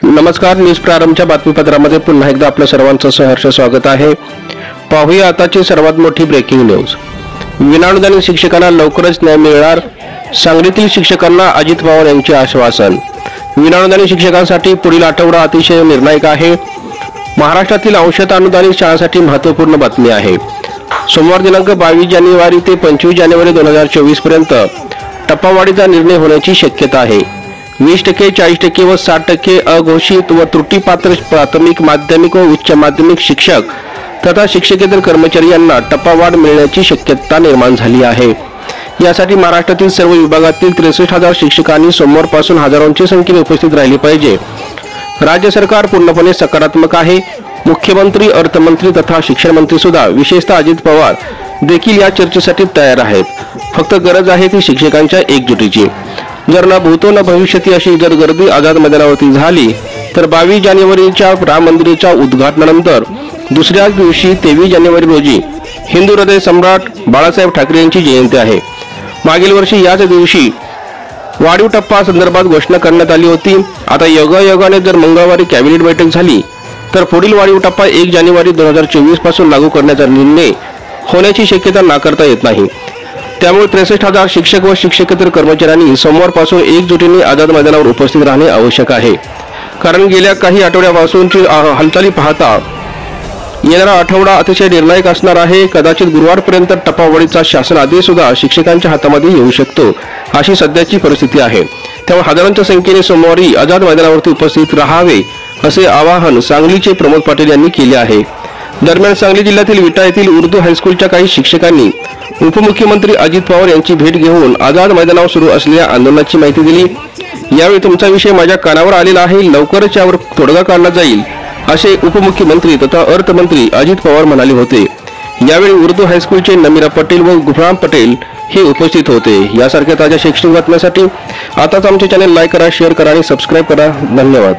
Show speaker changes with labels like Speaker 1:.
Speaker 1: नमस्कार, न्यूज प्रारंभच्या बातमीपत्रामध्ये पुन्हा एकदा आपल्या सर्वांचं सहर्ष स्वागत आहे। पाहूया आताची सर्वात मोठी ब्रेकिंग न्यूज। विनाअनुदानित शिक्षकांना लवकरच न्याय मिळणार, सांगलीतील शिक्षकांना अजित पवार यांचे आश्वासन। विनाअनुदानित शिक्षकांसाठी पुढील आठवडा अतिशय निर्णायक आहे। महाराष्ट्रातील अंशतः अनुदानित शाळांसाठी महत्त्वपूर्ण बातमी आहे। सोमवार दिनांक 22 जानेवारी ते 25 जानेवारी 2024 पर्यंत टप्पावाढीचा निर्णय होण्याची शक्यता आहे। 20%, 40% व 60% अघोषित व त्रुटीपात्र प्राथमिक, माध्यमिक व उच्च माध्यमिक शिक्षक तथा शिक्षकेतर कर्मचारी यांना टप्पावाढ मिळण्याची शक्यता निर्माण झाली आहे। यासाठी महाराष्ट्रातील सर्व विभागातील 63,000 शिक्षकांनी सोमवारपासून हजारोंच्या संख्येने उपस्थित राहिले पाहिजे। राज्य सरकार पूर्णपणे सकारात्मक आहे। मुख्यमंत्री, अर्थमंत्री तथा शिक्षण मंत्री सुद्धा विशेषतः अजित पवार देखील या चर्चेसाठी तयार आहेत। फक्त गरज आहे ती शिक्षकांच्या एकजुटीची। जर न भूतो न भविष्यती अशी जर गर्दी आझाद मैदानावरती झाली तर 22 जानेवारीच्या राम मंदिराच्या उद्घाटनानंतर दुसऱ्या दिवशी 23 जानेवारी रोजी हिंदू हृदय सम्राट बाळासाहेब ठाकरे यांची जयंती आहे। मागील वर्षी याच दिवशी वाढीव टप्पा संदर्भात घोषणा करण्यात आली होती। आता योगायोगाने जर मंगळवारी कॅबिनेट बैठक झाली तर पुढील वाढीव टप्पा 1 जानेवारी 2024 पासून लागू करण्याचा निर्णय होण्याची शक्यता नाकारता येत नाही। त्यामुळे 63,000 शिक्षक व शिक्षकेतर कर्मचाऱ्यांनी सोमवारपासून एकजुटीने आझाद मैदानावर उपस्थित राहणे आवश्यक आहे। कारण गेल्या काही आठवड्यापासूनची हालचाली पाहता येणारा आठवडा अतिशय निर्णायक असणार आहे। कदाचित गुरुवारपर्यंत टप्पावाढीचा शासन आदेश सुद्धा शिक्षकांच्या हातामध्ये येऊ शकतो, अशी सध्याची परिस्थिती आहे। त्यामुळे हजारांच्या संख्येने सोमवारी आझाद मैदानावरती उपस्थित राहावे असे आवाहन सांगलीचे प्रमोद पाटील यांनी केले आहे। दरम्यान सांगली जिल्ह्यातील विटा येथील उर्दू हायस्कूलच्या काही शिक्षकांनी उपमुख्यमंत्री अजित पवार यांची भेट घेऊन आझाद मैदानावर सुरू असलेल्या आंदोलनाची माहिती दिली। यावेळी तुमचा विषय माझ्या कानावर आलेला आहे, लवकरच यावर तोडगा काढला जाईल असे उपमुख्यमंत्री तथा अर्थमंत्री अजित पवार म्हणाले होते। यावेळी उर्दू हायस्कूलचे नमीरा पटेल व गुफराम पटेल हे उपस्थित होते। यासारख्या ताज्या शैक्षणिक बातम्यांसाठी आताच आमचे चॅनल लाईक करा, शेअर करा आणि सबस्क्राईब करा। धन्यवाद।